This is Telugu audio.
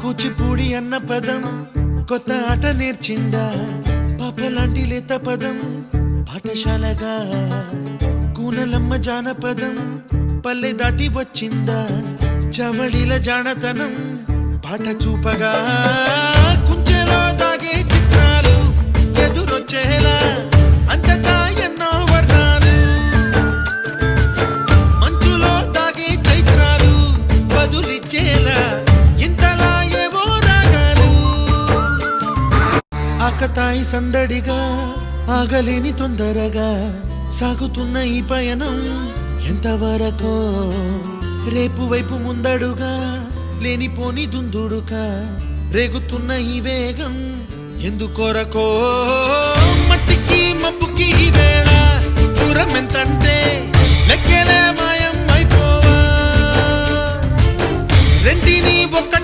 కూచిపూడి అన్న పదం కొత్త ఆట నేర్చిందా పాపలాంటి లేత పదం పాఠశాలగా కూనలమ్మ జానపదం పల్లె దాటి వచ్చిందా చవళిల జానతనం పాట చూపగా కుంచెలో దాగే చిత్రాలు ఎదురొచ్చేలా అంతటా ఎన్నో వర్ణాలు మంచులో దాగే చైత్రాలు బదులిచ్చేలా ఇంతలా ఏవో రాగాలు ఆకతాయి సందడిగా ఆగలేని తొందరగా సాగుతున్న ఈ పయనం ఎంతవరకో రేపు వైపు ముందడుగా లేనిపోని దుందుడుగా రేగుతున్న ఈ వేగం ఎందుకొరకో మట్టికి మబ్బుకి వేళ దూరం ఎంతంటే లెక్కలే మాయం అయిపోవా రెంటిని ఒక్క